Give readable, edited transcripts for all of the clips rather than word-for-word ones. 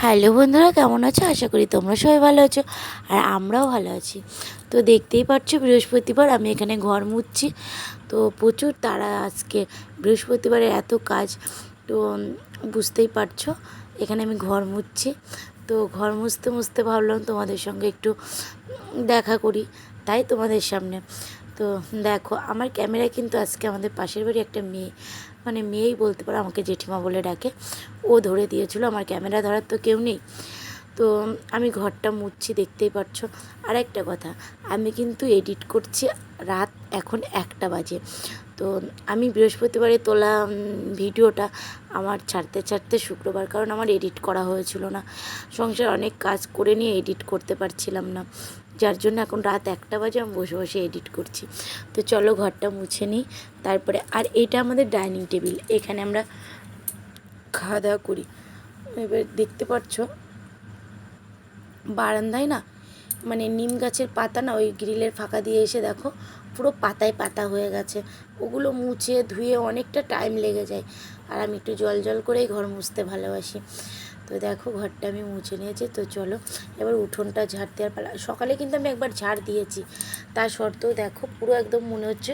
Hello বন্ধুরা, কেমন আছো? আশা করি তোমরা সবাই ভালো আছো আর আমরাও ভালো আছি। তো দেখতেই পাচ্ছ বৃহস্পতিবার আমি এখানে ঘর মুছছি। তো প্রচুর তাড়া আজকে, বৃহস্পতিবারে এত কাজ। তো বুঝতেই পারছো এখানে আমি ঘর মুছছি। তো ঘর মুছতে মুছতে ভাবলাম তোমাদের সঙ্গে একটু দেখা করি, তাই তোমাদের সামনে। তো দেখো আমার ক্যামেরায় কিন্তু আজকে আমাদের পাশের বাড়ি একটা মেয়ে, মানে মেয়েই বলতে পারো, আমাকে জেঠিমা বলে ডাকে, ও ধরে দিয়েছিল। আমার ক্যামেরা ধরার তো কেউ নেই। তো আমি ঘরটা মুছছি, দেখতেই পাচ্ছ। আর একটা কথা, আমি কিন্তু এডিট করছি, রাত এখন 1টা বাজে। তো আমি বৃহস্পতিবারে তোলা ভিডিওটা আমার ছাড়তে ছাড়তে শুক্রবার, কারণ আমার এডিট করা হয়েছিল না। সংসার অনেক কাজ করে নিয়ে এডিট করতে পারছিলাম না, যার জন্য এখন রাত 1টা বাজে আমি বসে বসে এডিট করছি। তো চলো ঘরটা মুছে নিই তারপরে। আর এটা আমাদের ডাইনিং টেবিল, এখানে আমরা খাওয়া দাওয়া করি। এবার দেখতে পাচ্ছ বারান্দায় না, মানে নিম গাছের পাতা না, ওই গ্রিলের ফাঁকা দিয়ে এসে দেখো পুরো পাতায় পাতা হয়ে গেছে। ওগুলো মুছে ধুয়ে অনেকটা টাইম লেগে যায়, আর আমি একটু জল জল করেই ঘর মুছতে ভালোবাসি। তো দেখো ঘরটা আমি মুছে নিয়েছি। তো চলো এবার উঠোনটা ঝাড় দেওয়ার পালা। সকালে কিন্তু আমি একবার ঝাড় দিয়েছি, তা সত্ত্বেও দেখো পুরো একদম মনে হচ্ছে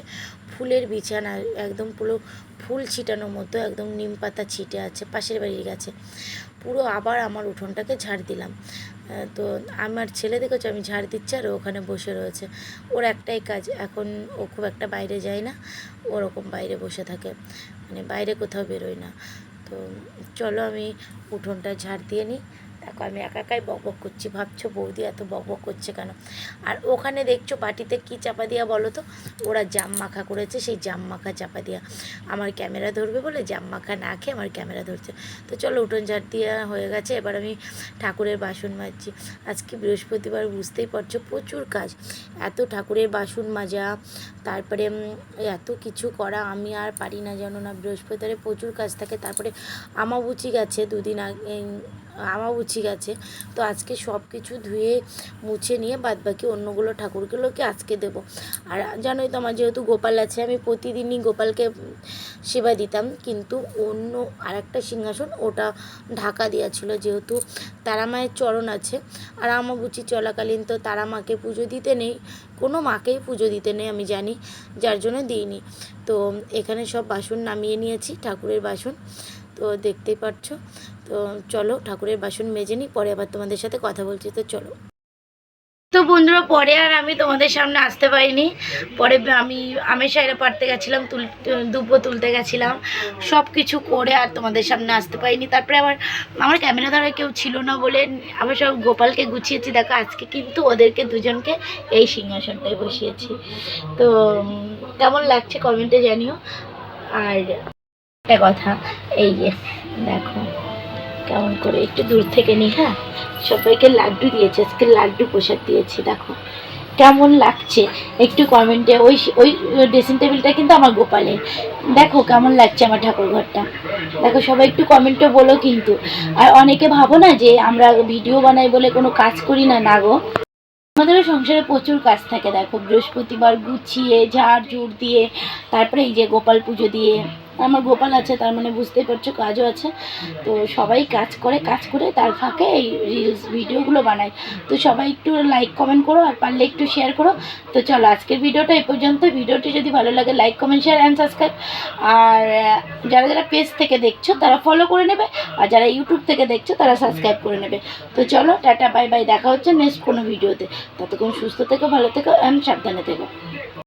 ফুলের বিছানা, একদম পুরো ফুল ছিটানোর মতো একদম নিম পাতা ছিটে আছে পাশের বাড়ির গাছে। পুরো আবার আমার উঠোনটাকে ঝাড় দিলাম। তো আমার ছেলে দেখেছো আমি ঝাড় দিচ্ছি আর ওখানে বসে রয়েছে। ওর একটাই কাজ এখন, ও খুব একটা বাইরে যায় না, ওরকম বাইরে বসে থাকে, মানে বাইরে কোথাও বেরোয় না। তো চলো আমি উঠোনটা ঝাড় দিয়ে নিই। দেখো আমি একা একাই বকবক করছি, ভাবছো বৌদি এত বকবক করছে কেন। আর ওখানে দেখছো বাটিতে কি চাপা দিয়া বলো তো, ওরা জাম মাখা করেছে, সেই জাম মাখা চাপা দিয়া। আমার ক্যামেরা ধরবে বলে জাম মাখা না খেয়ে আমার ক্যামেরা ধরছে। তো চলো উঠোন ঝাড় দেওয়া হয়ে গেছে, এবার আমি ঠাকুরের বাসন মাজছি। আজকে বৃহস্পতিবার, বুঝতেই পারছো প্রচুর কাজ, এত ঠাকুরের বাসন মাজা, তারপরে এত কিছু করা আমি আর পারি না, জানো না। বৃহস্পতিবারে প্রচুর কাজ থাকে। তারপরে আমাবুচি গেছে, দুদিন আগে আমাবুচি গেছে। তো আজকে সব কিছু ধুয়ে মুছে নিয়ে বাদবাকি অন্যগুলো ঠাকুরগুলোকে আজকে দেব। আর জানোই তো আমার যেহেতু গোপাল আছে, আমি প্রতিদিনই গোপালকে সেবা দিতাম, কিন্তু অন্য আরেকটা সিংহাসন ওটা ঢাকা দেওয়া ছিল, যেহেতু তারা মায়ের চরণ আছে। আর আমাবুচি চলাকালীন তো তারা মাকে পুজো দিতে নেই, কোনো মাকেই পুজো দিতে নেই আমি জানি, যার জন্য দিইনি। তো এখানে সব বাসন নামিয়ে নিয়েছি, ঠাকুরের বাসন। তো দেখতেই পাচ্ছ। তো চলো ঠাকুরের বাসন মেজে নিই, পরে আবার তোমাদের সাথে কথা বলছি। তো চলো। তো বন্ধুরা, পরে আর আমি তোমাদের সামনে আসতে পারিনি। পরে আমি আমের সাইডে পাড়তে গেছিলাম, দুব্বো তুলতে গেছিলাম, সব কিছু করে আর তোমাদের সামনে আসতে পারিনি। তারপরে আবার আমার ক্যামেরা ধরার কেউ ছিল না বলে আবার সব গোপালকে গুছিয়েছি। দেখো আজকে কিন্তু ওদেরকে দুজনকে এই সিংহাসনটায় বসিয়েছি। তো কেমন লাগছে কমেন্টে জানিও। আর একটা কথা, এই যে দেখো কেমন করে একটু দূর থেকে নি, হ্যাঁ, সবাইকে লাড্ডু দিয়েছে, আজকে লাড্ডু প্রসাদ দিয়েছি। দেখো কেমন লাগছে একটু কমেন্টে। ওই ওই ড্রেসিং টেবিলটা কিন্তু আমার গোপালের। দেখো কেমন লাগছে আমার ঠাকুর ঘরটা, দেখো সবাই একটু কমেন্টে বলো কিন্তু। আর অনেকে ভাবো না যে আমরা ভিডিও বানাই বলে কোনো কাজ করি না, না গো, আমাদেরও সংসারে প্রচুর কাজ থাকে। দেখো বৃহস্পতিবার গুছিয়ে ঝাড় ঝুড় দিয়ে, তারপরে এই যে গোপাল পুজো দিয়ে, আমার গোপাল আছে তার মানে বুঝতেই পারছো কাজও আছে। তো সবাই কাজ করে, কাজ করে তার ফাঁকে এই রিলস ভিডিওগুলো বানায়। তো সবাই একটু লাইক কমেন্ট করো, আর পারলে একটু শেয়ার করো। তো চলো আজকের ভিডিওটা এই পর্যন্ত। ভিডিওটি যদি ভালো লাগে like comment share and subscribe. আর যারা যারা পেজ থেকে দেখছো তারা ফলো করে নেবে, আর যারা ইউটিউব থেকে দেখছো তারা সাবস্ক্রাইব করে নেবে। তো চলো টাটা বাই বাই, দেখা হচ্ছে নেক্সট কোনো ভিডিওতে। ততক্ষণ সুস্থ থেকো, ভালো থেকো অ্যান্ড সাবধানে থেকো।